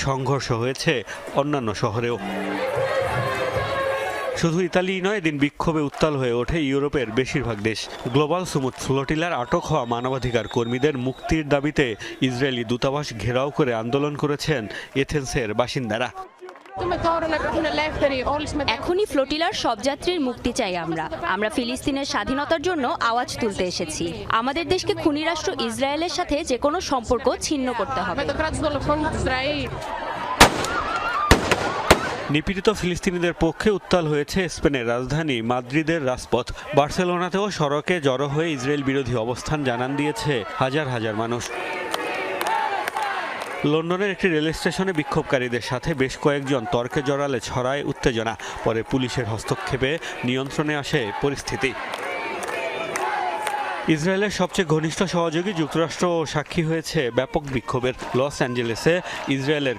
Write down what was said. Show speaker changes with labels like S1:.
S1: সংঘর্ষ হয়েছে অন্যান্য শহরেও। শুধু ইতালি নয়, দিন বিক্ষোভে উত্তাল হয়ে ওঠে ইউরোপের বেশিরভাগ দেশ। গ্লোবাল সুমুদ ফ্লোটিলার আটক হওয়া মানবাধিকার কর্মীদের মুক্তির দাবিতে ইসরায়েলি দূতাবাস ঘেরাও করে আন্দোলন করেছেন এথেন্সের বাসিন্দারা।
S2: এখনই ফ্লোটিলার সব যাত্রীর মুক্তি চাই। আমরা ফিলিস্তিনের স্বাধীনতার জন্য আওয়াজ তুলতে এসেছি। আমাদের দেশকে খুনি রাষ্ট্র ইসরায়েলের সাথে যে কোনো সম্পর্ক ছিন্ন করতে হবে।
S1: নিপীড়িত ফিলিস্তিনিদের পক্ষে উত্তাল হয়েছে স্পেনের রাজধানী মাদ্রিদের রাজপথ। বার্সেলোনাতেও সড়কে জড়ো হয়ে ইসরায়েল বিরোধী অবস্থান জানান দিয়েছে হাজার হাজার মানুষ। লন্ডনের একটি রেল স্টেশনে বিক্ষোভকারীদের সাথে বেশ কয়েকজন তর্কে জড়ালে ছড়ায় উত্তেজনা। পরে পুলিশের হস্তক্ষেপে নিয়ন্ত্রণে আসে পরিস্থিতি। ইসরায়েলের সবচেয়ে ঘনিষ্ঠ সহযোগী যুক্তরাষ্ট্র সাক্ষী হয়েছে ব্যাপক বিক্ষোভের। লস অ্যাঞ্জেলেসে ইসরায়েলের